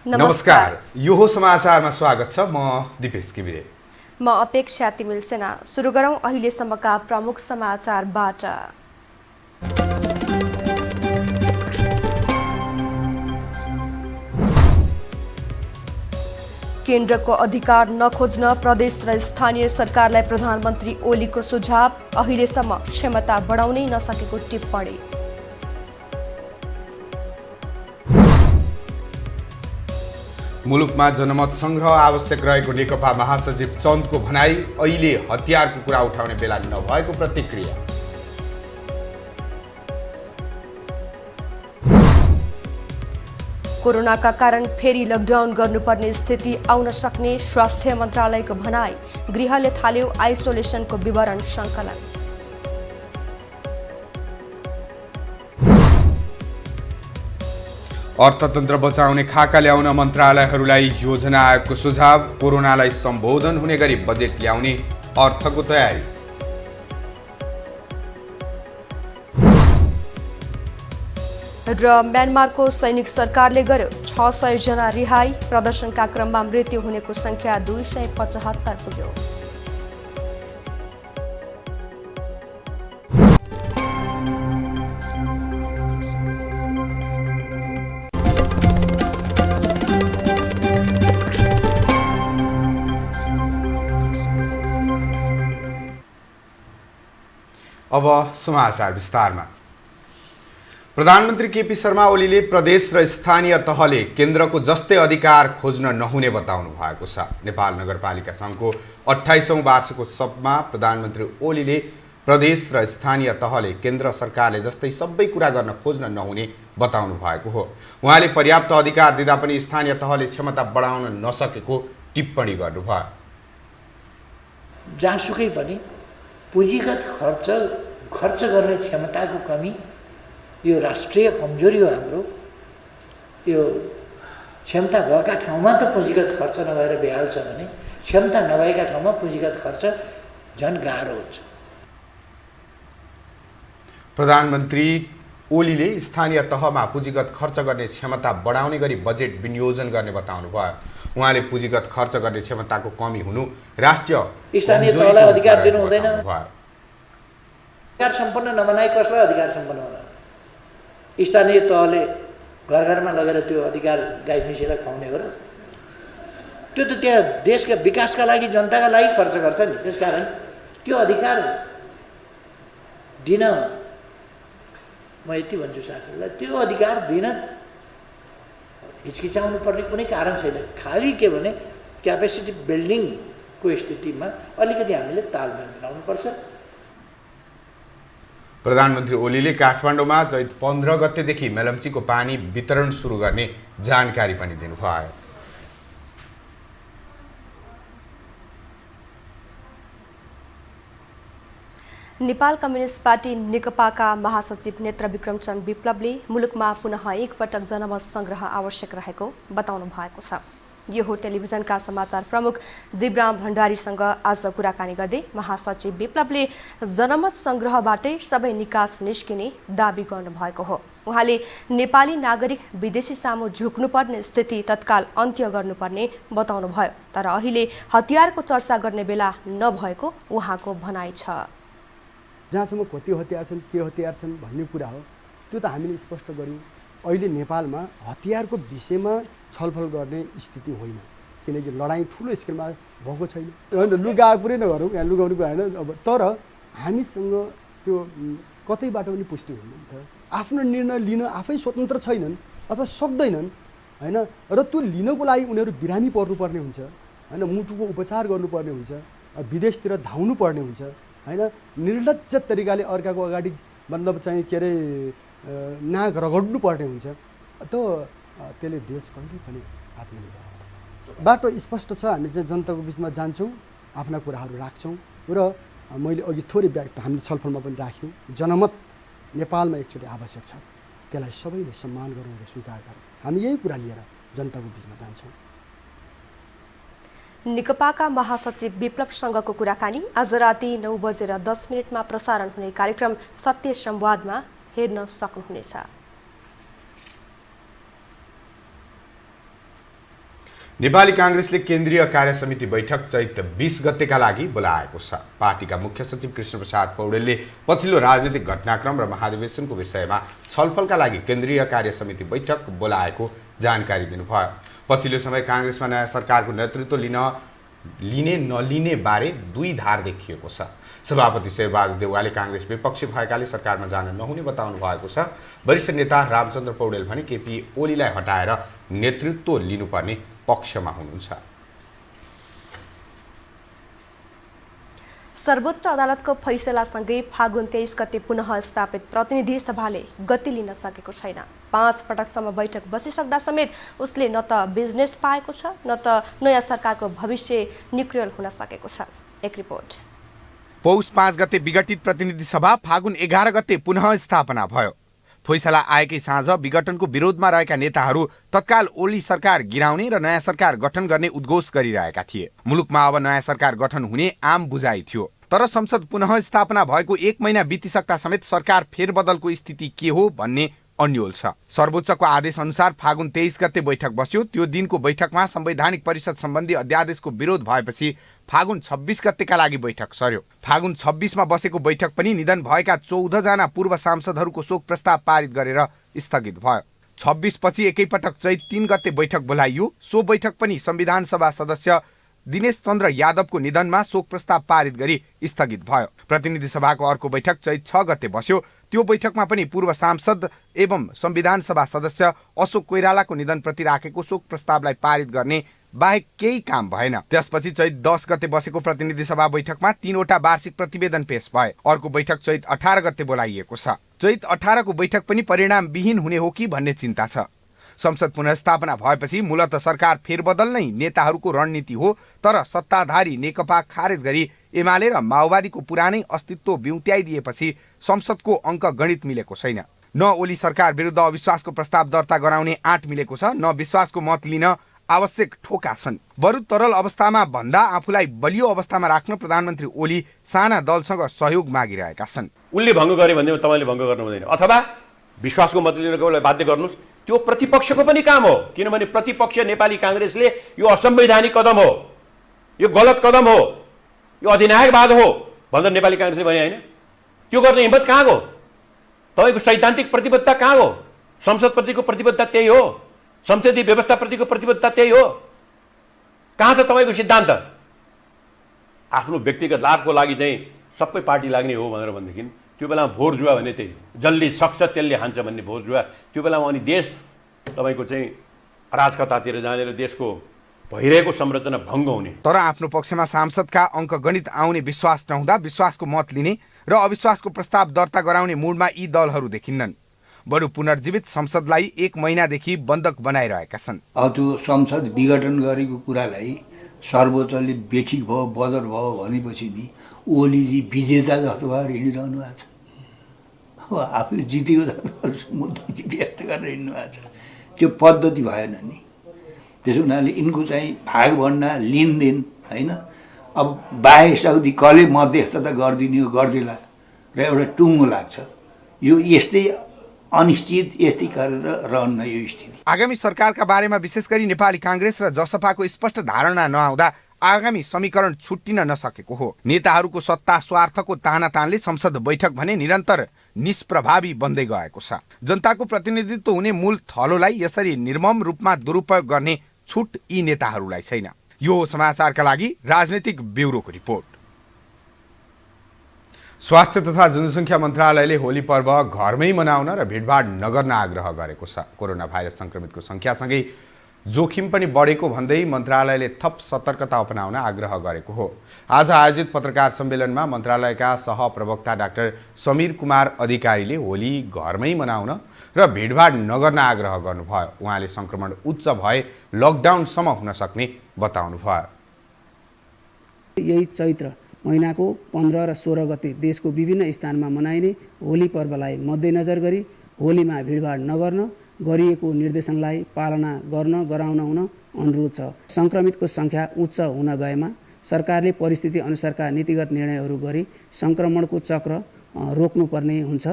नमस्कार, यो हो समाचारमा स्वागत छ। म दिपेश किबिरे। म अपेक्षा तिमिल सेना। सुरु गरौं अहिलेसम्मका प्रमुख समाचारबाट। केन्द्रको अधिकार नखोज्न प्रदेश र स्थानीय सरकारलाई प्रधानमन्त्री ओलीको सुझाव। अहिलेसम्म क्षमता बढाउनै नसकेको टिप्पणी। मुलुकमा जनमत संग्रह आवश्यक रहेको नेकपा महासचिव चन्दको भनाई। अहिले हतियारको कुरा उठाउने बेला नभएको प्रतिक्रिया। कोरोनाका कारण फेरि लकडाउन गर्नुपर्ने स्थिति आउन सक्ने स्वास्थ्य मन्त्रालयको भनाई। गृहले थाल्यो आइसोलेसनको विवरण सङ्कलन। अर्थतन्त्र बचाउने खाका ल्याउन मन्त्रालयहरूलाई योजना आयोगको सुझाव। कोरोनालाई सम्बोधन हुने गरी बजेट ल्याउने अर्थको तयारी। र म्यानमारको सैनिक सरकारले गर्यो 600 जना रिहाई। प्रदर्शनका क्रममा मृत्यु हुनेको संख्या 275 पुग्यो। अब समाचार विस्तारमा। प्रधानमन्त्री केपी शर्मा ओलीले प्रदेश र स्थानीय तहले केन्द्रको जस्तै अधिकार खोज्न नहुने बताउनु भएको छ। नेपाल नगरपालिका सङ्घको 28औं वार्षिकोत्सवमा प्रधानमन्त्री ओलीले प्रदेश र स्थानीय तहले केन्द्र सरकारले जस्तै सबै कुरा गर्न खोज्न नहुने बताउनु भएको हो। उहाँले पर्याप्त अधिकार दिँदा पनि स्थानीय तहले क्षमता बढाउन नसकेको टिप्पणी गर्नुभयो। जहाँसुकै पनि पुँजीगत खर्च गर्ने क्षमताको कमी यो राष्ट्रिय कमजोरी हो हाम्रो। यो क्षमता भएका ठाउँमा त पुँजीगत खर्च नभएर बेहाल छ भने क्षमता नभएका ठाउँमा पुँजीगत खर्च झन् गाह्रो हुन्छ। प्रधानमन्त्री ओलीले स्थानीय तहमा पुँजीगत खर्च गर्ने क्षमता बढाउने गरी बजेट विनियोजन गर्ने बताउनु भयो। उहाँले पुँजीगत खर्च गर्ने क्षमताको कमी हुनु राष्ट्रिय स्थानीय तहलाई अधिकार दिनु हुँदैन। अधिकार सम्पन्न नबनाई कसलाई अधिकार सम्पन्न बनाउने? स्थानीय तहले घर घरमा लगेर त्यो अधिकार गाई भैँसीलाई खुवाउने हो र? त्यो त त्यहाँ देशका विकासका लागि जनताका लागि खर्च गर्छ नि। त्यसकारण त्यो अधिकार दिन म यति भन्छु साथीहरूलाई, त्यो अधिकार दिन हिचकिचाउनु पर्ने कुनै कारण छैन। खालि के भने क्यापेसिटी बिल्डिङको स्थितिमा अलिकति हामीले तालमेल मिलाउनुपर्छ। प्रधानमन्त्री ओलीले काठमाडौँमा चैत 15 गतेदेखि मेलम्चीको पानी वितरण सुरु गर्ने जानकारी पनि दिनुभयो। नेपाल कम्युनिस्ट पार्टी नेकपाका महासचिव नेत्रविक्रम चन्द विप्लवले मुलुकमा पुनः एकपटक जनमत संग्रह आवश्यक रहेको बताउनु भएको छ। यो हो टेलिभिजनका समाचार प्रमुख जीवराम भण्डारीसँग आज कुराकानी गर्दै महासचिव विप्लवले जनमत संग्रहबाटै सबै निकास निस्किने दाबी गर्नुभएको हो। उहाँले नेपाली नागरिक विदेशी सामु झुक्नुपर्ने स्थिति तत्काल अन्त्य गर्नुपर्ने बताउनुभयो। तर अहिले हतियारको चर्चा गर्ने बेला नभएको उहाँको भनाइ छ। जहाँसम्म कति हतियार छन्, के हतियार छन् भन्ने कुरा हो, त्यो त हामीले स्पष्ट गर्यौँ। अहिले नेपालमा हतियारको विषयमा छलफल गर्ने स्थिति होइन, किनकि लडाइँ ठुलो स्केलमा भएको छैन। लुगा पुरै नगरौँ, यहाँ लुगाउनु होइन। अब तर हामीसँग त्यो कतैबाट पनि पुष्टि हुँदैन। आफ्नो निर्णय लिन आफै स्वतन्त्र छैनन् अथवा सक्दैनन् होइन। र त्यो लिनको लागि उनीहरू बिरामी पर्नुपर्ने हुन्छ होइन, मुटुको उपचार गर्नुपर्ने हुन्छ, विदेशतिर धाउनु पर्ने हुन्छ होइन। निर्लज्ज तरिकाले अर्काको अगाडि मतलब चाहिँ के अरे नाक रगड्नु पर्ने हुन्छ। त त्यसले देश कहिले पनि आत्मनिर्भर बाटो स्पष्ट छ। हामी चाहिँ जनताको बिचमा जान्छौँ, आफ्ना कुराहरू राख्छौँ र मैले अघि थोरै हामीले छलफलमा पनि राख्यौँ। जनमत नेपालमा एकचोटि आवश्यक छ, त्यसलाई सबैले सम्मान गरौँ र स्वीकार गरौँ। हामी यही कुरा लिएर जनताको बिचमा जान्छौँ। नेकपाका महासचिव विप्लवसँगको कुराकानी आज राति 9:10 प्रसारण हुने कार्यक्रम सत्य संवादमा हेर्न सक्नुहुनेछ। नेपाली काङ्ग्रेसले केन्द्रीय कार्य समिति बैठक चैत 20 गतेका लागि बोलाएको छ। पार्टीका मुख्य सचिव कृष्णप्रसाद पौडेलले पछिल्लो राजनीतिक घटनाक्रम र महाधिवेशनको विषयमा छलफलका लागि केन्द्रीय कार्य समिति बैठक बोलाएको जानकारी दिनुभयो। पछिल्लो समय काङ्ग्रेसमा नयाँ सरकारको नेतृत्व लिने नलिने बारे दुई धार देखिएको छ। सभापति शेरबहादुर देउवाले काङ्ग्रेस विपक्षी भएकाले सरकारमा जान नहुने बताउनु भएको छ। वरिष्ठ नेता रामचन्द्र पौडेल भने केपी ओलीलाई हटाएर नेतृत्व लिनुपर्ने पक्षमा हुनुहुन्छ। सर्वोच्च अदालतको फैसलासँगै फागुन 23 गते पुनः स्थापित प्रतिनिधि सभाले गति लिन सकेको छैन। 5 पटकसम्म बैठक बसिसक्दा समेत उसले न त बिजनेस पाएको छ न त नयाँ सरकारको भविष्य निक्रियल हुन सकेको छ। एक रिपोर्ट। पौष 5 गते विघटित प्रतिनिधि सभा फागुन 11 गते पुनः स्थापना भयो। फैसला आएकै साँझ विघटनको विरोधमा रहेका नेताहरू तत्काल ओली सरकार गिराउने र नयाँ सरकार गठन गर्ने उद्घोष गरिरहेका थिए। मुलुकमा अब नयाँ सरकार गठन हुने आम बुझाइ थियो। तर संसद पुनः स्थापना भएको 1 महिना बितिसक्दा समेत सरकार फेरबदलको स्थिति के हो भन्ने अन्यल छ। सर्वोच्चको आदेश अनुसार फागुन 23 गते बैठक बस्यो। त्यो दिनको बैठकमा संवैधानिक परिषद सम्बन्धी अध्यादेशको विरोध भएपछि फागुन 26 गतेका लागि बैठक सर्यो। फागुन 26 मा बसेको बैठक पनि निधन भएका 14 जना पूर्व सांसदहरूको शोक प्रस्ताव पारित गरेर स्थगित भयो। 26 पछि एकैपटक चैत 3 गते बैठक बोलाइयो। सो बैठक पनि संविधान सभा सदस्य दिनेश चन्द्र यादवको निधनमा शोक प्रस्ताव पारित गरी स्थगित भयो। प्रतिनिधि सभाको अर्को बैठक चैत 6 गते बस्यो। त्यो बैठकमा पनि पूर्व सांसद एवं संविधान सभा सदस्य अशोक कोइरालाको निधनप्रति राखेको शोक प्रस्तावलाई पारित गर्ने बाहेक केही काम भएन। त्यसपछि चैत 10 गते बसेको प्रतिनिधि सभा बैठकमा 3 वटा वार्षिक प्रतिवेदन पेश भए। अर्को बैठक चैत 18 गते बोलाइएको छ। चैत 18 को बैठक पनि परिणामविहीन हुने हो कि भन्ने चिन्ता छ। संसद पुनर्स्थापना भएपछि मूलत सरकार फेरबदल नै नेताहरूको रणनीति हो। तर सत्ताधारी नेकपा खारेज गरी एमाले र माओवादीको पुरानै अस्तित्व बिउत्याइदिएपछि संसदको अङ्क गणित मिलेको छैन। न ओली सरकार विरुद्ध अविश्वासको प्रस्ताव दर्ता गराउने आँट मिलेको छ, न विश्वासको मत लिन आवश्यक ठोका छन्। बरु तरल अवस्थामा भन्दा आफूलाई बलियो अवस्थामा राख्न प्रधानमन्त्री ओली साना दलसँग सहयोग मागिरहेका छन्। उनले भङ्ग गरे भने तपाईँले भङ्ग गर्नु हुँदैन, अथवा विश्वासको मत लिनको बाध्य गर्नुहोस्। त्यो प्रतिपक्षको पनि काम हो, किनभने प्रतिपक्ष नेपाली काङ्ग्रेसले यो असंवैधानिक कदम हो, यो गलत कदम हो, यो अधिनायकवाद हो भनेर नेपाली काङ्ग्रेसले भने होइन। त्यो गर्ने हिम्मत कहाँ हो? तपाईँको सैद्धान्तिक प्रतिबद्धता कहाँ हो? संसदप्रतिको प्रतिबद्धता त्यही हो, संसदीय व्यवस्थाप्रतिको प्रतिबद्धता त्यही हो। कहाँ छ तपाईँको सिद्धान्त? आफ्नो व्यक्तिगत लाभको लागि चाहिँ सबै पार्टी लाग्ने हो भनेर भनेदेखि त्यो बेलामा भोट जुवा भन्ने त्यही हो। जसले सक्छ त्यसले हान्छ भन्ने भोट जुवा। त्यो बेलामा अनि देश तपाईँको चाहिँ अराजकतातिर जाने र देशको भइरहेको संरचना भङ्ग हुने। तर आफ्नो पक्षमा सांसदका अङ्कगणित आउने विश्वास नहुँदा विश्वासको मत लिने र अविश्वासको प्रस्ताव दर्ता गराउने मूडमा यी दलहरू देखिन्नन्। बरु पुनर्जीवित संसदलाई 1 महिनादेखि बन्धक बनाइरहेका छन्। त्यो संसद विघटन गरेको कुरालाई सर्वोच्चले बेठिक भयो, बदर भयो भनेपछि नि ओलीजी विजेता जस्तो भएर हिँडिरहनु भएको छ। अब आफूले जितेको मुद्दा जितेको गरेर हिँड्नु भएको छ। त्यो पद्धति भएन नि। त्यसो हुनाले यिनको चाहिँ भाग भण्डा लिनदेन होइन, अब बाह्य शक्ति कसले मध्यस्थता गरिदिने हो गरिदिएला र एउटा टुङ्गो लाग्छ। यो यस्तै अनिश्चित यस्तै गरेर रहन्न यो स्थिति। आगामी सरकारका बारेमा विशेष गरी नेपाली काङ्ग्रेस र जसपाको स्पष्ट धारणा नआउँदा आगामी समीकरण छुट्टिन नसकेको हो। नेताहरूको सत्ता स्वार्थको तानातानले संसद बैठक भने निरन्तर निष्प्रभावी बन्दै गएको छ। जनताको प्रतिनिधित्व हुने मूल थलोलाई यसरी निर्मम रूपमा दुरुपयोग गर्ने छुट यी नेताहरूलाई छैन। यो समाचारका लागि राजनीतिक ब्युरोको रिपोर्ट। स्वास्थ्य तथा जनसङ्ख्या मन्त्रालयले होली पर्व घरमै मनाउन र भिडभाड नगर्न आग्रह गरेको छ। कोरोना भाइरस संक्रमितको संख्यासँगै जोखिम पनि बढेको भन्दै मन्त्रालयले थप सतर्कता अपनाउन आग्रह गरेको हो। आज आयोजित पत्रकार सम्मेलनमा मन्त्रालयका सहप्रवक्ता डाक्टर समीर कुमार अधिकारीले होली घरमै मनाउन र भिडभाड नगर्न आग्रह गर्नुभयो। उहाँले संक्रमण उच्च भए लकडाउनसम्म हुन सक्ने बताउनुभयो। यही चैत्र महिनाको 15 र 16 गते देशको विभिन्न स्थानमा मनाइने होली पर्वलाई मध्यनजर गरी होलीमा भिडभाड नगर्न गरिएको निर्देशनलाई पालना गर्न गराउन हुन अनुरोध छ। संक्रमितको संख्या उच्च हुन गएमा सरकारले परिस्थिति अनुसारका नीतिगत निर्णयहरू गरी संक्रमणको चक्र रोक्नुपर्ने हुन्छ।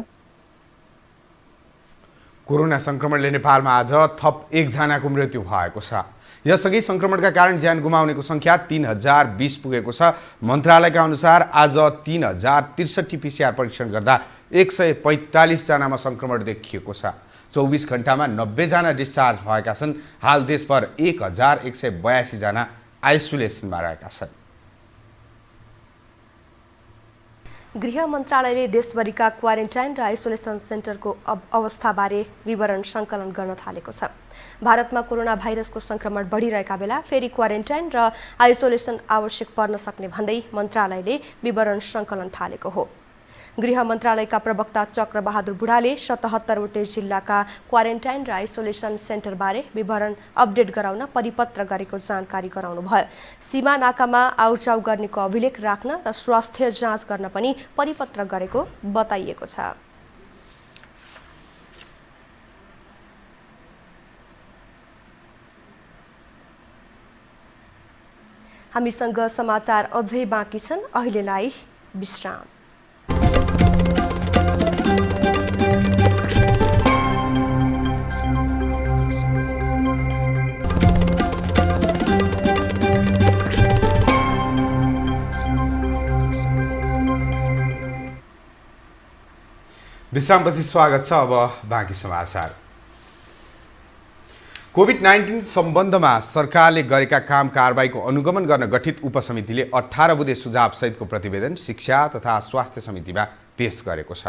कोरोना संक्रमणले नेपालमा आज थप 1 जनाको मृत्यु भएको छ। यसअघि संक्रमणका कारण ज्यान गुमाउनेको संख्या 3020 पुगेको छ। मन्त्रालयका अनुसार आज 3063 PCR परीक्षण गर्दा 145 जनामा संक्रमण देखिएको छ। 24 घण्टामा 90 जना डिस्चार्ज भएका छन्। हाल देशभर 1182 जना आइसोलेसनमा रहेका छन्। गृह मन्त्रालयले देशभरिका क्वारेन्टाइन र आइसोलेसन सेन्टरको अवस्थाबारे विवरण सङ्कलन गर्न थालेको छ। भारतमा कोरोना भाइरसको संक्रमण बढिरहेका बेला फेरि क्वारेन्टाइन र आइसोलेसन आवश्यक पर्न सक्ने भन्दै मन्त्रालयले विवरण सङ्कलन थालेको हो। गृह मन्त्रालयका प्रवक्ता चक्र बहादुर बुढाले 77वटै जिल्लाका क्वारेन्टाइन र आइसोलेसन सेन्टरबारे विवरण अपडेट गराउन परिपत्र गरेको जानकारी गराउनुभयो। सीमा नाकामा आउटजाउ गर्नेको अभिलेख राख्न र स्वास्थ्य जाँच गर्न पनि परिपत्र गरेको बताइएको छ। हामीसँग समाचार अझै बाँकी छन्, अहिलेलाई विश्राम। विश्रामपछि स्वागत छ। अब बाँकी समाचार। कोभिड-19 सम्बन्धमा सरकारले गरेका काम कारबाहीको अनुगमन गर्न गठित उपसमितिले 18 बुँदे सुझाव सहितको प्रतिवेदन शिक्षा तथा स्वास्थ्य समितिमा पेश गरेको छ।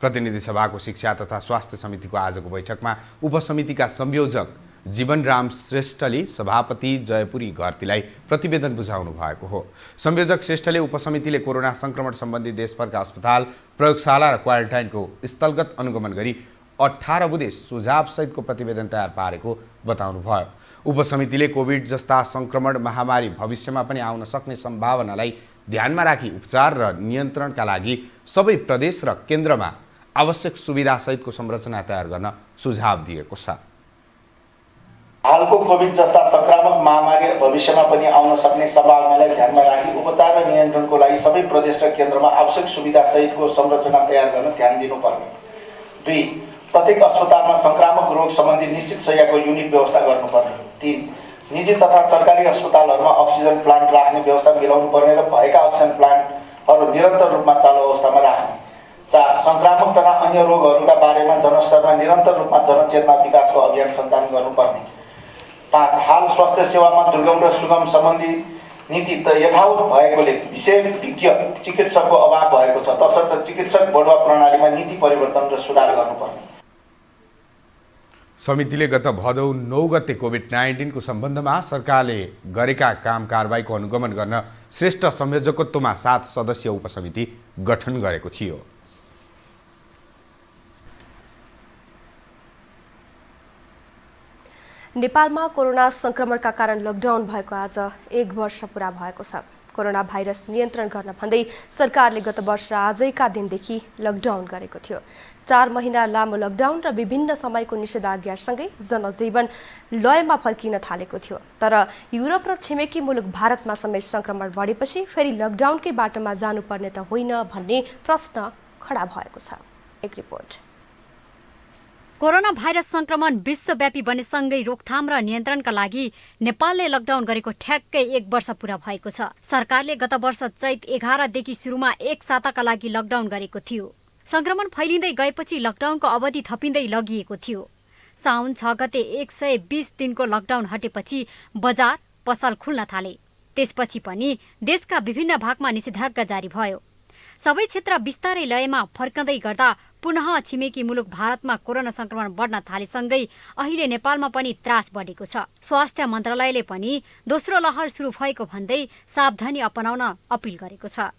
प्रतिनिधि सभाको शिक्षा तथा स्वास्थ्य समितिको आजको बैठकमा उपसमितिका संयोजक जीवनराम श्रेष्ठले सभापति जयपुरी घरतीलाई प्रतिवेदन बुझाउनु भएको हो। संयोजक श्रेष्ठले उपसमितिले कोरोना संक्रमण सम्बन्धी देशभरका अस्पताल, प्रयोगशाला र क्वारेन्टाइनको स्थलगत अनुगमन गरी 18 बुँदे सुझाव सहितको प्रतिवेदन तयार पारेको बताउनुभयो। उपसमितिले कोभिड जस्ता संक्रमण महामारी भविष्यमा पनि आउन सक्ने सम्भावनालाई ध्यानमा राखी उपचार र नियन्त्रणका लागि सबै प्रदेश र केन्द्रमा आवश्यक सुविधा सहितको संरचना तयार गर्न सुझाव दिएको छ। हालको कोभिड जस्ता संक्रामक महामारी भविष्यमा पनि आउन सक्ने सम्भावनालाई ध्यानमा राखी उपचार र नियन्त्रणको लागि सबै प्रदेश र केन्द्रमा आवश्यक सुविधा सहितको संरचना तयार गर्न ध्यान दिनुपर्ने। 2. प्रत्येक अस्पतालमा संक्रामक रोग सम्बन्धी निश्चित शय्याको युनिट व्यवस्था गर्नुपर्ने। 3. निजी तथा सरकारी अस्पतालहरूमा अक्सिजन प्लान्ट राख्ने व्यवस्था मिलाउनु पर्ने र भएका अक्सिजन प्लान्टहरू निरन्तर रूपमा चालु अवस्थामा राख्ने। 4. संक्रामक तथा अन्य रोगहरूका बारेमा जनस्तरमा निरन्तर रूपमा जनचेतना विकासको अभियान सञ्चालन गर्नुपर्ने। 5. हाल स्वास्थ्य सेवामा दुर्गम र सुगम सम्बन्धी नीति यथावत भएकोले विशेषज्ञ चिकित्सकको अभाव भएको छ, तसर्थ चिकित्सक बढुवा प्रणालीमा नीति परिवर्तन र सुधार गर्नुपर्ने। समितिले गत भदौ 9 गते कोभिड-19 को सम्बन्धमा सरकारले गरेका काम कारबाहीको अनुगमन गर्न श्रेष्ठ संयोजकत्वमा 7 सदस्यीय उपसमिति गठन गरेको थियो। नेपालमा कोरोना संक्रमणका कारण लकडाउन भएको आज 1 वर्ष पूरा भएको छ। कोरोना भाइरस नियन्त्रण गर्न भन्दै सरकारले गत वर्ष आजैका दिनदेखि लकडाउन गरेको थियो। 4 महिना लामो लकडाउन र विभिन्न समयको निषेधाज्ञासँगै जनजीवन लयमा फर्किन थालेको थियो। तर युरोप र छिमेकी मुलुक भारतमा समेत संक्रमण बढेपछि फेरि लकडाउनकै बाटोमा जानुपर्ने त होइन भन्ने प्रश्न खडा भएको छ। एक रिपोर्ट। कोरोना भाइरस संक्रमण विश्वव्यापी बनेसँगै रोकथाम र नियन्त्रणका लागि नेपालले लकडाउन गरेको ठ्याक्कै 1 वर्ष पूरा भएको छ। सरकारले गत वर्ष चैत 11 देखि सुरुमा 1 साताका लागि लकडाउन गरेको थियो। संक्रमण फैलिँदै गएपछि लकडाउनको अवधि थपिँदै लगिएको थियो। साउन 6 गते 120 दिनको लकडाउन हटेपछि बजार पसल खुल्न थाले। त्यसपछि पनि देशका विभिन्न भागमा निषेधाज्ञा जारी भयो। सबै क्षेत्र बिस्तारै लयमा फर्कँदै गर्दा पुनः छिमेकी मुलुक भारतमा कोरोना संक्रमण बढ्न थालेसँगै अहिले नेपालमा पनि त्रास बढेको छ। स्वास्थ्य मन्त्रालयले पनि दोस्रो लहर सुरु भएको भन्दै सावधानी अपनाउन अपील गरेको छ।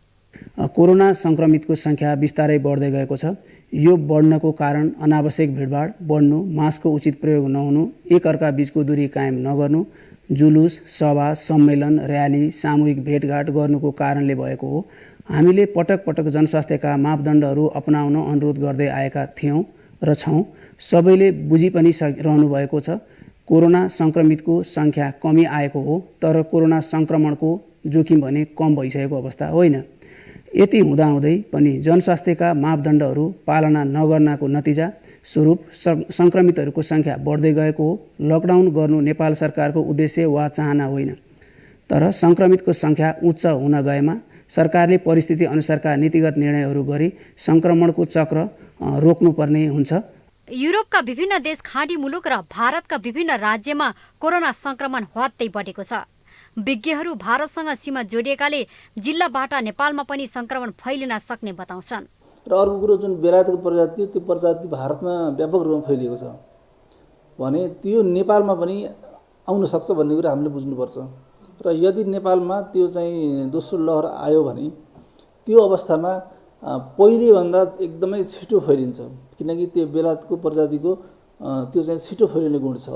कोरोना संक्रमितको संख्या बिस्तारै बढ्दै गएको छ। यो बढ्नको कारण अनावश्यक भिडभाड बढ्नु, मास्कको उचित प्रयोग नहुनु, एकअर्का बीचको दूरी कायम नगर्नु, जुलुस, सभा, सम्मेलन, र्याली, सामूहिक भेटघाट गर्नुको कारणले भएको हो। हामीले पटक पटक जनस्वास्थ्यका मापदण्डहरू अपनाउन अनुरोध गर्दै आएका थियौँ र छौँ। सबैले बुझि पनि रहनु भएको छ। कोरोना संक्रमितको संख्या कमी आएको हो, तर कोरोना संक्रमणको जोखिम भने कम भइसकेको अवस्था होइन। यति हुँदाहुँदै पनि जनस्वास्थ्यका मापदण्डहरू पालना नगर्नाको नतिजा स्वरूप सङ्क्रमितहरूको सङ्ख्या बढ्दै गएको हो। लकडाउन गर्नु नेपाल सरकारको उद्देश्य वा चाहना होइन, तर सङ्क्रमितको सङ्ख्या उच्च हुन गएमा सरकारले परिस्थिति अनुसारका नीतिगत निर्णयहरू गरी सङ्क्रमणको चक्र रोक्नुपर्ने हुन्छ। युरोपका विभिन्न देश, खाडी मुलुक र भारतका विभिन्न राज्यमा कोरोना संक्रमण हवात्तै बढेको छ। विज्ञहरू भारतसँग सीमा जोडिएकाले जिल्लाबाट नेपालमा पनि संक्रमण फैलिन सक्ने बताउँछन्। र अर्को कुरो जुन बेलायतको प्रजाति, त्यो प्रजाति भारतमा व्यापक रूपमा फैलिएको छ भने त्यो नेपालमा पनि आउन सक्छ भन्ने कुरा हामीले बुझ्नुपर्छ। र यदि नेपालमा त्यो चाहिँ दोस्रो लहर आयो भने त्यो अवस्थामा पहिलेभन्दा एकदमै छिटो फैलिन्छ, किनकि त्यो बेलायतको प्रजातिको त्यो चाहिँ छिटो फैलिने गुण छ।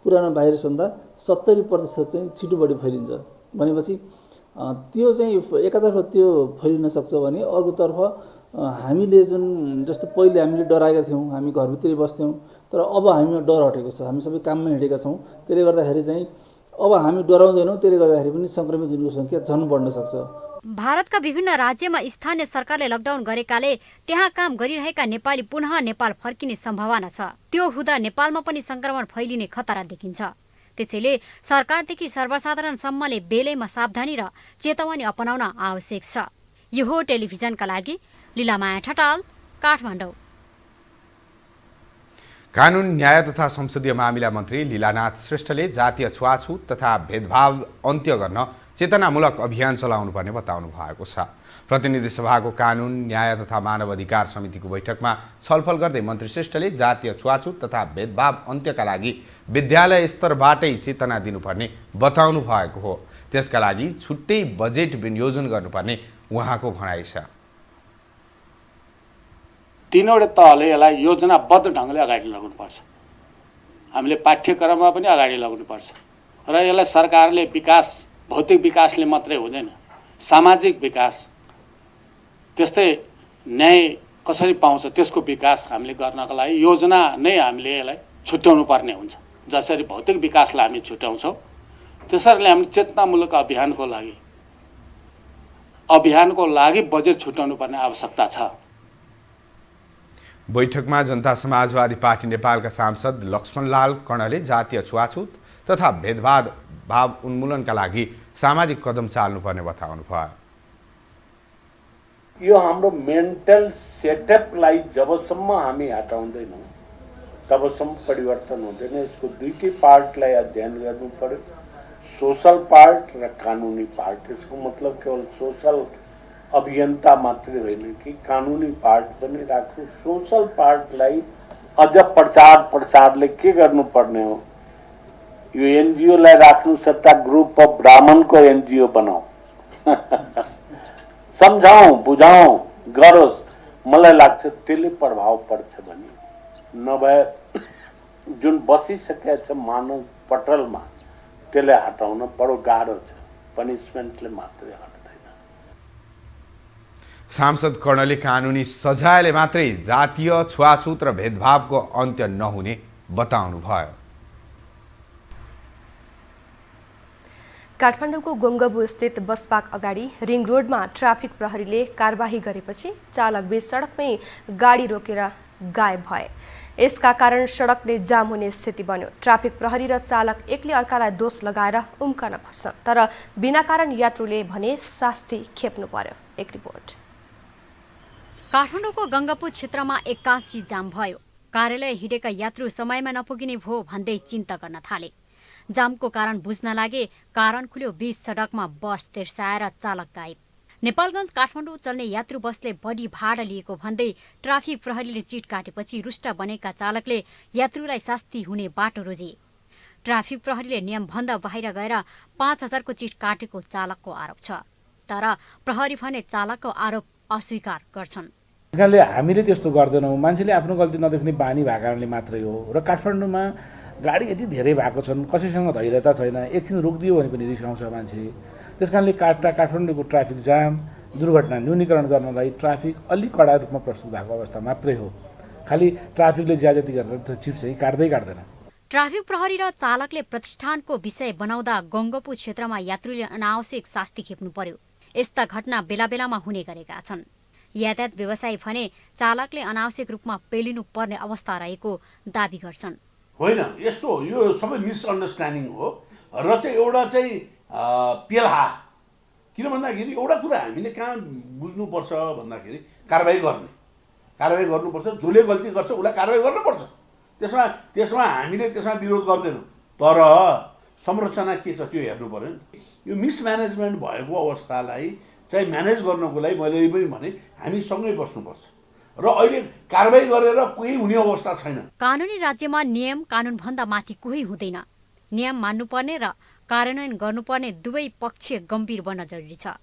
पुरानो भाइरसभन्दा 70% चाहिँ छिटो बढी फैलिन्छ भनेपछि त्यो चाहिँ एकातर्फ त्यो फैलिन सक्छ भने अर्कोतर्फ हामीले जुन जस्तो पहिले हामीले डराएका थियौँ, हामी घरभित्रै बस्थ्यौँ, तर अब हामीमा डर हटेको छ, हामी सबै काममा हिँडेका छौँ। त्यसले गर्दाखेरि चाहिँ अब हामी डराउँदैनौँ, त्यसले गर्दाखेरि पनि सङ्क्रमित हुनेको सङ्ख्या झन् बढ्न सक्छ। भारतका विभिन्न राज्यमा स्थानीय सरकारले लकडाउन गरेकाले त्यहाँ काम गरिरहेका नेपाली पुनः नेपाल फर्किने सम्भावना छ। त्यो हुँदा नेपालमा पनि संक्रमण फैलिने खतरा देखिन्छ। त्यसैले सरकारदेखि सर्वसाधारणसम्मले बेलैमा सावधानी र चेतावनी अपनाउन आवश्यक छ। यो हो टेलिभिजनका लागि लीलामाया ठटाल, काठमाडौँ। कानुन, न्याय तथा संसदीय मामिला मन्त्री लीलानाथ श्रेष्ठले जातीय छुवाछुत तथा भेदभाव अन्त्य गर्न चेतनामूलक अभियान चलाउनुपर्ने बताउनु भएको छ। प्रतिनिधि सभाको कानुन, न्याय तथा मानव अधिकार समितिको बैठकमा छलफल गर्दै मन्त्री श्रेष्ठले जातीय छुवाछुत तथा भेदभाव अन्त्यका लागि विद्यालय स्तरबाटै चेतना दिनुपर्ने बताउनु भएको हो। त्यसका लागि छुट्टै बजेट विनियोजन गर्नुपर्ने उहाँको भनाइ छ। तीनवटै तहले यसलाई योजनाबद्ध ढङ्गले अगाडि लगाउनुपर्छ। हामीले पाठ्यक्रममा पनि अगाडि लगाउनुपर्छ र यसलाई सरकारले भौतिक विकासले मात्रै हुँदैन, सामाजिक विकास, त्यस्तै न्याय कसरी पाउँछ त्यसको विकास हामीले गर्नको लागि योजना नै हामीले यसलाई छुट्याउनु पर्ने हुन्छ। जसरी भौतिक विकासलाई हामी छुट्याउँछौँ त्यसरी हामीले चेतनामूलक अभियानको लागि बजेट छुट्याउनु पर्ने आवश्यकता छ। बैठकमा जनता समाजवादी पार्टी नेपालका सांसद लक्ष्मणलाल कर्णले जातीय छुवाछुत तथा भेदभाव उन्मूलनका लागि सामाजिक कदम चाल्नुपर्ने बताउनु भयो। यो हाम्रो मेन्टल सेटअपलाई जबसम्म हामी हटाउँदैनौँ तबसम्म परिवर्तन हुँदैन। यसको दुईटै पार्टलाई अध्ययन गर्नु पर्यो, सोशल पार्ट र कानुनी पार्ट। यसको मतलब केवल सोशल अभियन्ता मात्रै होइन कि कानुनी पार्ट पनि राख्नु। सोशल पार्टलाई अझ प्रचारले के गर्नुपर्ने हो, यो एनजिओलाई राख्नु सट्टा ग्रुप अफ ब्राह्मणको एनजिओ बनाऊ, सम्झाउँ, बुझाउँ, गरोस्। मलाई लाग्छ त्यसले प्रभाव पर्छ भने, नभए जुन बसिसकेको छ मानव पटलमा त्यसलाई हटाउन बडो गाह्रो छ। पनिसमेन्टले मात्रै हट्दैन। सांसद कर्णले कानुनी सजायले मात्रै जातीय छुवाछुत र भेदभावको अन्त्य नहुने बताउनु भयो। काठमाडौँको गोङ्गबु स्थित बस पार्क अगाडि रिङ रोडमा ट्राफिक प्रहरीले कारबाही गरेपछि चालक बीच सडकमै गाडी रोकेर गायब भए। यसका कारण सडकले जाम हुने स्थिति बन्यो। ट्राफिक प्रहरी र चालक एकले अर्कालाई दोष लगाएर उम्कन खोज्छन्, तर बिना कारण यात्रुले भने शास्ति खेप्नु पर्यो। एक रिपोर्ट। काठमाडौँको गङ्गापुर क्षेत्रमा 81 जाम भयो। कार्यालय हिँडेका यात्रु समयमा नपुगिने भो भन्दै चिन्ता गर्न थाले। जामको कारण बुझ्न लागे, कारण खुल्यो बीच सडकमा बस तिर्साएर चालक गायब। नेपालगञ्ज काठमाडौँ चल्ने यात्रु बसले बढी भाडा लिएको भन्दै ट्राफिक प्रहरीले चिट काटेपछि रुष्ट बनेका चालकले यात्रुलाई शास्ति हुने बाटो रोजे। ट्राफिक प्रहरीले नियमभन्दा बाहिर गएर 5000 को चिट काटेको चालकको आरोप छ, तर प्रहरी भने चालकको आरोप अस्वीकार गर्छन्। त्यसकारणले हामीले त्यस्तो गर्दैनौँ। मान्छेले आफ्नो गल्ती नदेख्ने बानी भएको कारणले मात्रै हो। र काठमाडौँमा गाडी यति धेरै भएको छन्, कसैसँग धैर्यता छैन, एकछिन रोकिदियो भने पनि रिसाउँछ मान्छे। त्यसकारणले काठमाडौँको ट्राफिक जाम दुर्घटना न्यूनीकरण गर्नलाई ट्राफिक अलि कडा रूपमा प्रस्तुत भएको अवस्था मात्रै हो। खालि ट्राफिकले ज्याजती गरेर चिट चाहिँ काट्दैन। ट्राफिक प्रहरी र चालकले प्रतिष्ठानको विषय बनाउँदा गङ्गपु क्षेत्रमा यात्रुले अनावश्यक शास्ति खेप्नु पर्यो। यस्ता घटना बेला बेलामा हुने गरेका छन्। यातायात व्यवसायी भने चालकले अनावश्यक रूपमा पेलिनु पर्ने अवस्था रहेको दावी गर्छन्। होइन, यस्तो हो, यो सबै मिसअन्डरस्ट्यान्डिङ हो र चाहिँ एउटा चाहिँ पेल्हा। किन भन्दाखेरि एउटा कुरा हामीले कहाँ बुझ्नुपर्छ भन्दाखेरि कारबाही गर्नुपर्छ। जसले गल्ती गर्छ उसलाई कारबाही गर्नुपर्छ। त्यसमा हामीले त्यसमा विरोध गर्दैनौँ, तर संरचना के छ त्यो हेर्नु पर्यो नि। यो मिसम्यानेजमेन्ट भएको अवस्थालाई चाहिँ म्यानेज गर्नको लागि मैले पनि भने हामी सँगै बस्नुपर्छ र अहिले कारबाही गरेर कोही हुने अवस्था छैन। कानुनी राज्यमा नियम कानुनभन्दा माथि कोही हुँदैन। नियम मान्नुपर्ने र कार्यान्वयन गर्नुपर्ने दुवै पक्ष गम्भीर बन्न जरुरी छ।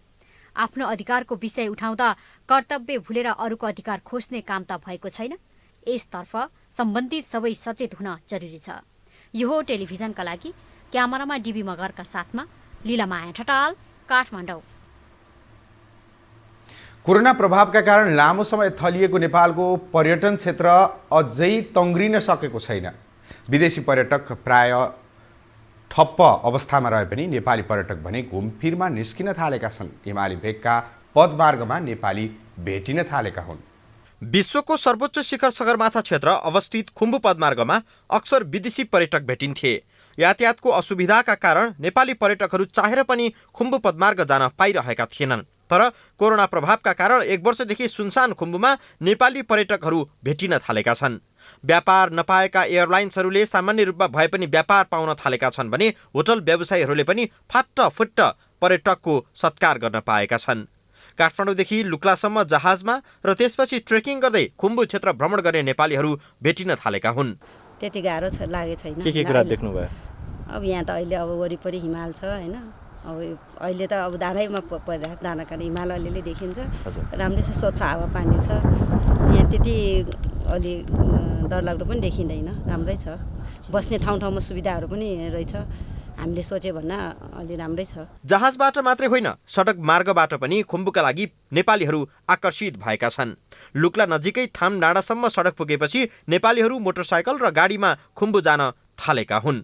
आफ्नो अधिकारको विषय उठाउँदा कर्तव्य भुलेर अरूको अधिकार खोज्ने काम त भएको छैन। यसतर्फ सम्बन्धित सबै सचेत हुन जरुरी छ। यो हो टेलिभिजनका लागि क्यामेरामा डीबी मगरका साथमा लीलामाया ठटाल, काठमाडौँ। कोरोना प्रभावका कारण लामो समय थलिएको नेपालको पर्यटन क्षेत्र अझै तङ्ग्रिन सकेको छैन। विदेशी पर्यटक प्राय ठप्प अवस्थामा रहे पनि नेपाली पर्यटक भने घुमफिरमा निस्किन थालेका छन्। हिमाली भेगका पदमार्गमा नेपाली भेटिन थालेका हुन्। विश्वको सर्वोच्च शिखर सगरमाथा क्षेत्र अवस्थित खुम्बु पदमार्गमा अक्सर विदेशी पर्यटक भेटिन्थे। यातायातको असुविधाका कारण नेपाली पर्यटकहरू चाहेर पनि खुम्बु पदमार्ग जान पाइरहेका थिएनन्। तर कोरोना प्रभावका कारण 1 वर्षदेखि सुनसान खुम्बुमा नेपाली पर्यटकहरू भेटिन थालेका छन्। व्यापार नपाएका एयरलाइन्सहरूले सामान्य रूपमा भए पनि व्यापार पाउन थालेका छन् भने होटल व्यवसायीहरूले पनि फाट्टफुट्ट पर्यटकको सत्कार गर्न पाएका छन्। काठमाडौँदेखि लुक्लासम्म जहाजमा र त्यसपछि ट्रेकिङ गर्दै खुम्बु क्षेत्र भ्रमण गर्ने नेपालीहरू भेटिन थालेका हुन्। त्यति गाह्रो लागेको छैन। के कुरा देख्नुभयो? अब यहाँ त अहिले अब वरिपरि हिमाल छ होइन। अब अहिले त अब दानैमा परिरहेको दाना कारण हिमाल अलिअलि देखिन्छ। राम्रै छ, स्वच्छ हावापानी छ। यहाँ त्यति अलि डरलाग्दो पनि देखिँदैन, राम्रै छ। बस्ने ठाउँमा सुविधाहरू पनि रहेछ। हामीले सोचे भन्दा अलि राम्रै छ। जहाजबाट मात्रै होइन, सडक मार्गबाट पनि खुम्बुका लागि नेपालीहरू आकर्षित भएका छन्। लुक्ला नजिकै थाम डाँडासम्म सडक पुगेपछि नेपालीहरू मोटरसाइकल र गाडीमा खुम्बु जान थालेका हुन्।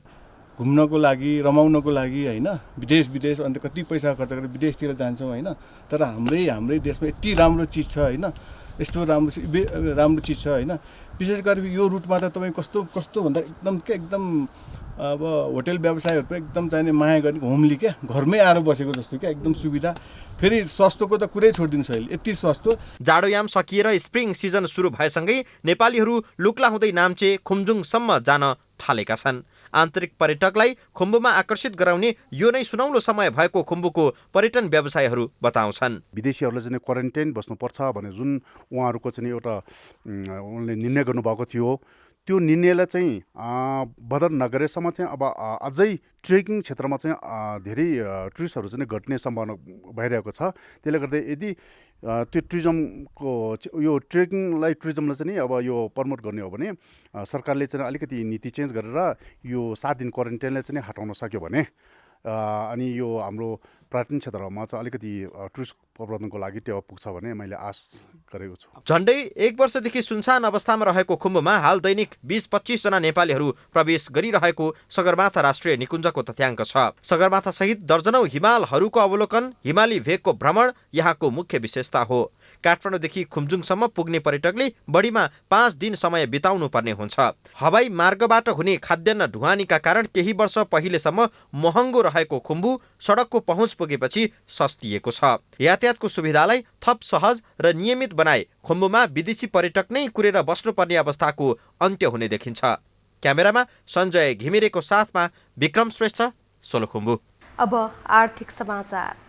घुम्नको लागि, रमाउनको लागि होइन, विदेश अन्त कति पैसा खर्च गरेर विदेशतिर जान्छौँ होइन। तर हाम्रै देशमा यति राम्रो चिज छ होइन, यस्तो राम्रो चिज छ होइन। विशेष गरी यो रुटमा त तपाईँ कस्तो भन्दा एकदम अब होटल व्यवसायहरू पनि एकदम चाहिने माया गर्ने होमली क्या, घरमै आएर बसेको जस्तो क्या, एकदम सुविधा। फेरि सस्तोको त कुरै छोडिदिनुहोस् अहिले, यति सस्तो। जाडोयाम सकिएर स्प्रिङ सिजन सुरु भएसँगै नेपालीहरू लुक्ला हुँदै नाम्चे खुम्जुङसम्म जान थालेका छन्। आन्तरिक पर्यटकलाई खुम्बुमा आकर्षित गराउने यो नै सुनौलो समय भएको खुम्बुको पर्यटन व्यवसायीहरू बताउँछन्। विदेशीहरूलाई चाहिँ क्वारेन्टाइन बस्नुपर्छ भने जुन उहाँहरूको चाहिँ एउटा उनले निर्णय गर्नुभएको थियो, त्यो निर्णयलाई चाहिँ बदल नगरेसम्म चाहिँ अब अझै ट्रेकिङ क्षेत्रमा चाहिँ धेरै टुरिस्टहरू चाहिँ घट्ने सम्भावना भइरहेको छ। त्यसले गर्दा यदि त्यो टुरिज्मको यो टुरिज्मलाई चाहिँ अब यो प्रमोट गर्ने हो भने सरकारले चाहिँ अलिकति नीति चेन्ज गरेर यो 7 दिन क्वारेन्टाइनलाई चाहिँ हटाउन सक्यो भने अनि यो हाम्रो पर्यटन क्षेत्रमा चाहिँ अलिकति टुरिस्ट प्रबन्धनको लागि टेवा पुग्छ भने मैले आश गरेको छु। झन्डै 1 वर्षदेखि सुनसान अवस्थामा रहेको खुम्बुमा हाल दैनिक 20-25 जना नेपालीहरू प्रवेश गरिरहेको सगरमाथा राष्ट्रिय निकुञ्जको तथ्याङ्क छ। सगरमाथा सहित दर्जनौं हिमालहरूको अवलोकन, हिमाली भेगको भ्रमण यहाँको मुख्य विशेषता हो। काठमाडौँदेखि खुम्जुङसम्म पुग्ने पर्यटकले बढीमा 5 दिन समय बिताउनु पर्ने हुन्छ। हवाई मार्गबाट हुने खाद्यान्न ढुवानीका कारण केही वर्ष पहिलेसम्म महँगो रहेको खुम्बु सडकको पहुँच पुगेपछि सस्तिएको छ। यातायातको सुविधालाई थप सहज र नियमित बनाए खुम्बुमा विदेशी पर्यटक नै कुरेर बस्नुपर्ने अवस्थाको अन्त्य हुने देखिन्छ। क्यामेरामा सञ्जय घिमिरेको साथमा विक्रम श्रेष्ठ, सोलुखुम्बु। अब आर्थिक समाचार।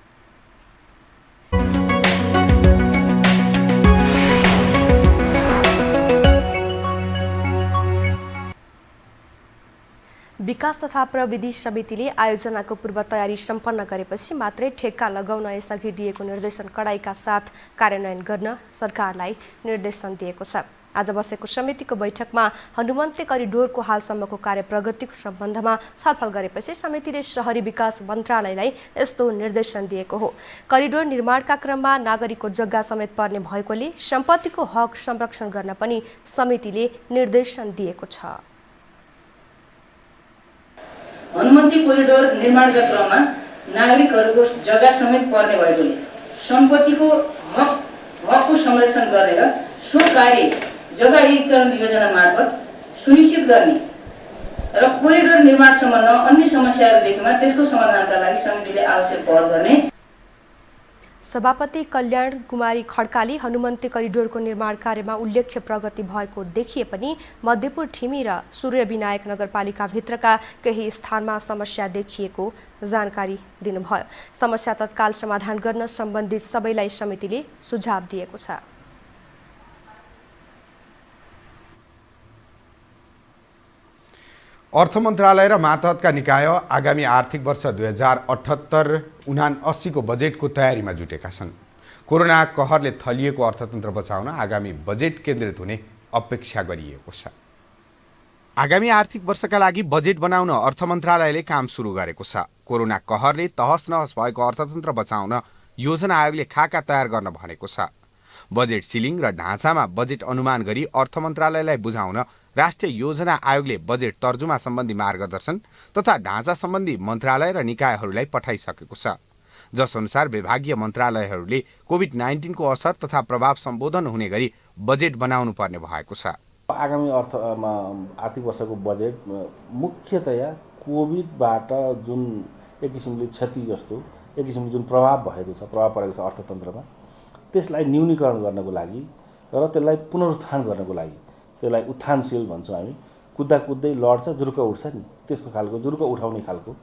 विकास तथा प्रविधि समितिले आयोजनाको पूर्व तयारी सम्पन्न गरेपछि मात्रै ठेक्का लगाउन यसअघि दिएको निर्देशन कडाइका साथ कार्यान्वयन गर्न सरकारलाई निर्देशन दिएको छ। आज बसेको समितिको बैठकमा हनुमन्ते करिडोरको हालसम्मको कार्य प्रगतिको सम्बन्धमा छलफल गरेपछि समितिले शहरी विकास मन्त्रालयलाई यस्तो निर्देशन दिएको हो। करिडोर निर्माणका क्रममा नागरिकको जग्गा समेत पर्ने भएकोले सम्पत्तिको हक संरक्षण गर्न पनि समितिले निर्देशन दिएको छ। हनुमन्ती कोरिडोर निर्माणका क्रममा नागरिकहरूको जग्गा समेत पर्ने भएकोले सम्पत्तिको हकको संरक्षण गरेर सो कार्य जग्गा एकीकरण योजना मार्फत सुनिश्चित गर्ने र कोरिडोर निर्माण सम्बन्धमा अन्य समस्याहरू देखेमा त्यसको समाधानका लागि समितिले आवश्यक पहल गर्ने। सभापति कल्याण कुमारी खड्काले हनुमन्ते करिडोरको निर्माण कार्यमा उल्लेख्य प्रगति भएको देखिए पनि मध्यपुर ठिमी र सूर्यविनायक नगरपालिकाभित्रका केही स्थानमा समस्या देखिएको जानकारी दिनुभयो। समस्या तत्काल समाधान गर्न सम्बन्धित सबैलाई समितिले सुझाव दिएको छ। अर्थ मन्त्रालय र मातहतका निकाय आगामी आर्थिक वर्ष 2078-79 को बजेटको तयारीमा जुटेका छन्। कोरोना कहरले थलिएको अर्थतन्त्र बचाउन आगामी बजेट केन्द्रित हुने अपेक्षा गरिएको छ। आगामी आर्थिक वर्षका लागि बजेट बनाउन अर्थ मन्त्रालयले काम सुरु गरेको छ। कोरोना कहरले तहस नहस भएको अर्थतन्त्र बचाउन योजना आयोगले खाका तयार गर्न भनेको छ। बजेट सिलिङ र ढाँचामा बजेट अनुमान गरी अर्थ मन्त्रालयलाई बुझाउन राष्ट्रिय योजना आयोगले बजेट तर्जुमा सम्बन्धी मार्गदर्शन तथा ढाँचा सम्बन्धी मन्त्रालय र निकायहरूलाई पठाइसकेको छ, जसअनुसार विभागीय मन्त्रालयहरूले कोभिड-19 को असर तथा प्रभाव सम्बोधन हुने गरी बजेट बनाउनु पर्ने भएको छ। आगामी आर्थिक वर्षको बजेट मुख्यतया कोभिडबाट जुन एक किसिमले क्षति जस्तो एक किसिमले जुन प्रभाव भएको छ, प्रभाव परेको छ अर्थतन्त्रमा, त्यसलाई न्यूनीकरण गर्नको लागि र त्यसलाई पुनरुत्थान गर्नको लागि, त्यसलाई उत्थानशील भन्छौँ हामी, कुद्दा कुद्दै लड्छ जुर्क उठ्छ नि, त्यस्तो खालको जुर्क उठाउने खालको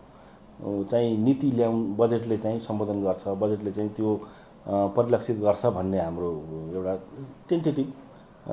चाहिँ नीति बजेटले चाहिँ सम्बोधन गर्छ, बजेटले चाहिँ त्यो परिलक्षित गर्छ भन्ने हाम्रो एउटा टेन्टेटिभ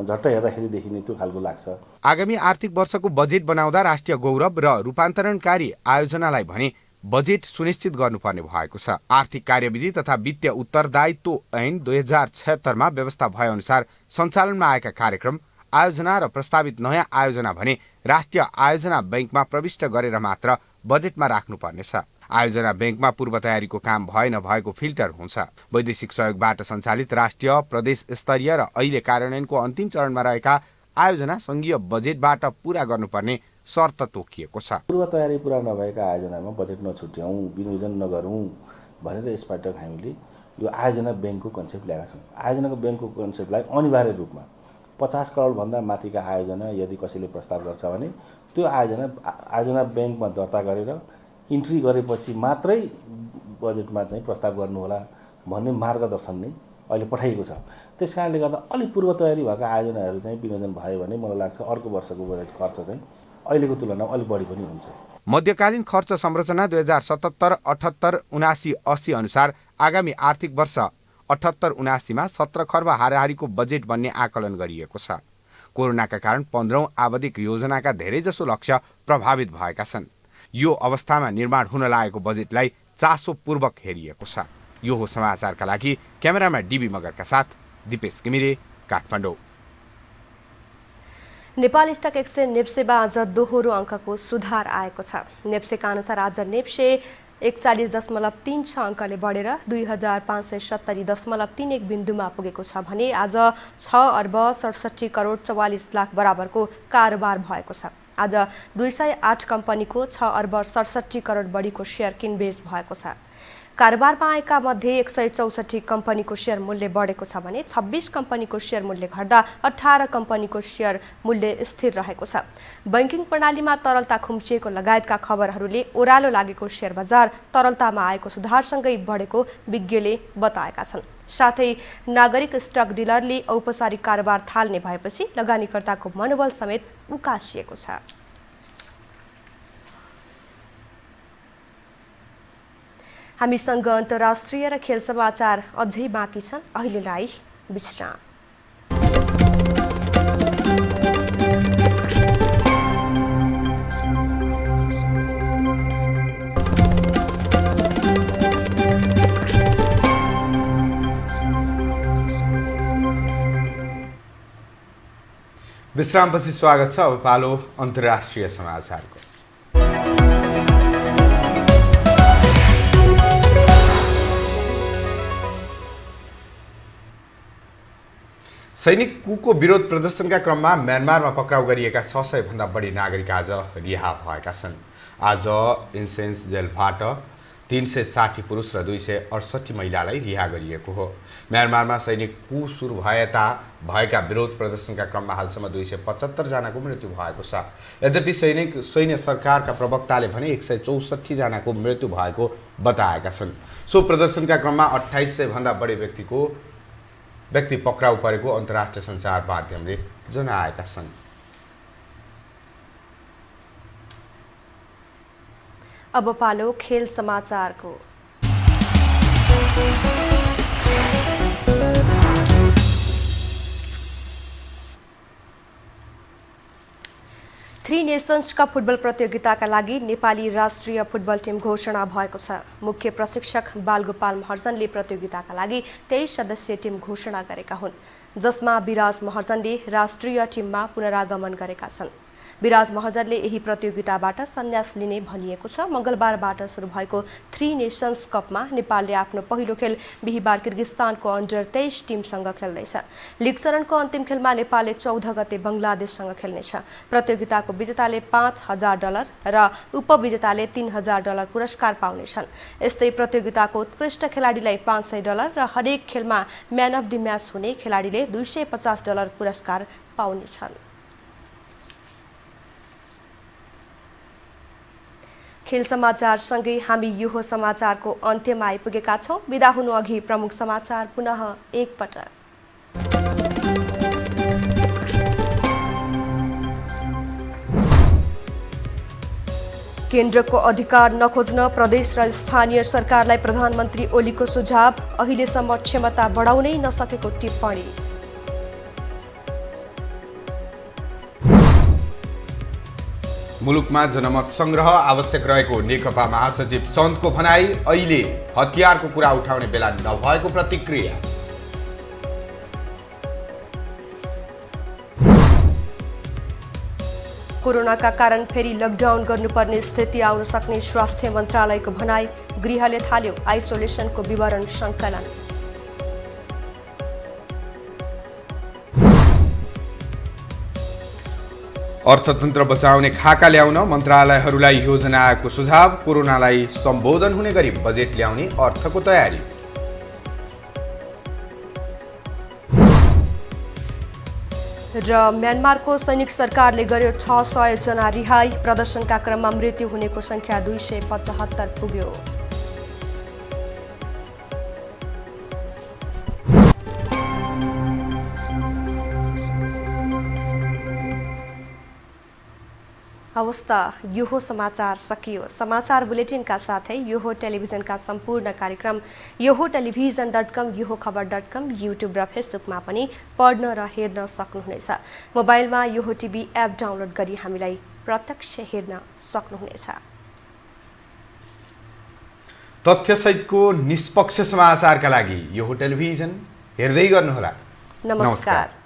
झट्ट हेर्दाखेरि देखिने त्यो खालको लाग्छ। आगामी आर्थिक वर्षको बजेट बनाउँदा राष्ट्रिय गौरव र रूपान्तरणकारी आयोजनालाई भने बजेट सुनिश्चित गर्नुपर्ने भएको छ। आर्थिक कार्यविधि तथा वित्तीय उत्तरदायित्व ऐन 2076 मा व्यवस्था भएअनुसार सञ्चालनमा आएका कार्यक्रम, आयोजना र प्रस्तावित नयाँ आयोजना भने राष्ट्रिय आयोजना बैंकमा प्रविष्ट गरेर मात्र बजेटमा राख्नुपर्नेछ। आयोजना बैंकमा पूर्व तयारीको काम भए नभएको फिल्टर हुन्छ। वैदेशिक सहयोगबाट सञ्चालित राष्ट्रिय, प्रदेश स्तरीय र अहिले कार्यान्वयनको अन्तिम चरणमा रहेका आयोजना संघीय बजेटबाट पूरा गर्नुपर्ने शर्त तोकिएको छ। पूर्व तयारी पूरा नभएका आयोजनामा बजेट नछुट्याउँ, विनियोजन नगरौँ भनेर यसपटक हामीले यो आयोजना बैंकको कन्सेप्ट ल्याएका छौँ। आयोजनाको बैंकको कन्सेप्टलाई अनिवार्य रूपमा 50 करोडभन्दा माथिका आयोजना यदि कसैले प्रस्ताव गर्छ भने त्यो आयोजना बैंकमा दर्ता गरेर इन्ट्री गरेपछि मात्रै बजेटमा चाहिँ प्रस्ताव गर्नुहोला भन्ने मार्गदर्शन नै अहिले पठाइएको छ। त्यसकारणले गर्दा अलि पूर्व तयारी भएका आयोजनाहरू चाहिँ विनियोजन भयो भने मलाई लाग्छ अर्को वर्षको बजेट खर्च चाहिँ अहिलेको तुलनामा अलि बढी पनि हुन्छ। मध्यकालीन खर्च संरचना 2077, 78, 79, 80 अनुसार आगामी आर्थिक वर्ष 78-79 मा 17 खर्ब हाराहारीको बजेट बन्ने आकलन गरिएको छ। कोरोनाका कारण 15औं आवधिक योजनाका धेरैजसो लक्ष्य प्रभावित भएका छन्। यो अवस्थामा निर्माण हुन लागेको बजेटलाई चासोपूर्वक हेरिएको छ। यो हो समाचारका लागि क्यामेरामा डीबी मगरका साथ दिपेश घिमिरे, काठमाडौँ। नेपाल स्टक एक्सचेन्ज नेप्सेमा आज दोहोरो अङ्कको सुधार आएको छ। नेप्सेका अनुसार आज नेप्से 41.36 अङ्कले बढेर 2570.31 बिन्दुमा पुगेको छ भने आज 6,67,44,00,000 बराबरको कारोबार भएको छ। आज 208 कम्पनीको 6,67 करोड बढीको सेयर किनबेच भएको छ। कारोबारमा आएका मध्ये 164 कम्पनीको सेयर मूल्य बढेको छ भने 26 कम्पनीको सेयर मूल्य घट्दा 18 कम्पनीको सेयर मूल्य स्थिर रहेको छ। बैंकिङ प्रणालीमा तरलता खुम्चिएको लगायतका खबरहरूले ओह्रालो लागेको सेयर बजार तरलतामा आएको सुधारसँगै बढेको विज्ञले बताएका छन्। साथै नागरिक स्टक डिलरले औपचारिक कारोबार थाल्ने भएपछि लगानीकर्ताको मनोबल समेत उकासिएको छ। हामीसँग अन्तर्राष्ट्रिय र खेल समाचार अझै बाँकी छन्। अहिलेलाई विश्राम। विश्रामपछि स्वागत छ। अब पालो अन्तर्राष्ट्रिय समाचारको। सैनिक कुको विरोध प्रदर्शनका क्रममा म्यानमारमा पक्राउ गरिएका 600 भन्दा बढी नागरिक आज रिहा भएका छन्। आज इन्सेन्स जेलबाट 360 पुरुष र 268 महिलालाई रिहा गरिएको हो। म्यानमारमा सैनिक कू सुरु भएका विरोध प्रदर्शनका क्रममा हालसम्म 275 जनाको मृत्यु भएको छ। यद्यपि सैन्य सरकारका प्रवक्ताले भने 164 जनाको मृत्यु भएको बताएका छन्। सो प्रदर्शनका क्रममा 2800 भन्दा बढी व्यक्ति पक्राउ परेको अन्तर्राष्ट्रिय सञ्चार माध्यमले जनाएका छन्। अब पालो खेल समाचारको। थ्री नेसन्स कप फुटबल प्रतियोगिताका लागि नेपाली राष्ट्रिय फुटबल टिम घोषणा भएको छ। मुख्य प्रशिक्षक बालगोपाल महर्जनले प्रतियोगिताका लागि 23 सदस्यीय टिम घोषणा गरेका हुन्, जसमा विराज महर्जनले राष्ट्रिय टिममा पुनरागमन गरेका छन्। विराज महर्जनले यही प्रतियोगिताबाट सन्यास लिने भनिएको छ। मंगलबारबाट सुरु भएको थ्री नेसन्स कपमा नेपालले आफ्नो पहिलो खेल बिहीबार किर्गिस्तानको अन्डर 23 टिमसँग खेल्दैछ। लीग चरणको अन्तिम खेलमा नेपालले 14 गते बंगलादेशसँग खेल्नेछ। प्रतियोगिताको विजेताले $5000 र उपविजेताले $3000 पुरस्कार पाउनेछन्। यस्तै प्रतियोगिताको उत्कृष्ट खेलाडीलाई $500 र हरेक खेलमा म्यान अफ द म्याच हुने खेलाडीले $250 पुरस्कार पाउनेछन्। खेल समाचारसँगै हामी यो समाचारको अन्त्यमा आइपुगेका छौं। बिदा हुनु अघि प्रमुख समाचार पुनः एकपटक। केन्द्रको अधिकार नखोज्न प्रदेश र स्थानीय सरकारलाई प्रधानमन्त्री ओलीको सुझाव, अहिलेसम्म क्षमता बढाउनै नसकेको टिप्पणी। मुलुकमा जनमत संग्रह आवश्यक रहेको नेकपा महासचिव चन्दको भनाई, अहिले हतियारको कुरा उठाउने बेला नभएको प्रतिक्रिया। कोरोनाका कारण फेरि लकडाउन गर्नुपर्ने स्थिति आउन सक्ने स्वास्थ्य मन्त्रालयको भनाई, गृहले थाल्यो आइसोलेसनको विवरण सङ्कलन। अर्थतन्त्र बचाउने खाका ल्याउन मन्त्रालयहरूलाई योजना आएको सुझाव, कोरोनालाई सम्बोधन हुने गरी बजेट ल्याउने अर्थको तयारी। र म्यानमारको सैनिक सरकारले गर्यो 600 जना रिहाई, प्रदर्शनका क्रममा मृत्यु हुनेको संख्या 275 पुग्यो। अवस्था यो समाचार सकियो। समाचार बुलेटिनका साथै यो टेलिभिजनका सम्पूर्ण कार्यक्रम यो टेलिभिजन.com, यो खबर.com, युट्युब र फेसबुकमा पनि पढ्न र हेर्न सक्नुहुनेछ। मोबाइलमा यो टिभी एप डाउनलोड गरी हामीलाई प्रत्यक्ष हेर्न सक्नुहुनेछ। तथ्यसहितको निष्पक्ष समाचारका लागि यो टेलिभिजन हेर्दै गर्नुहोला। नमस्कार।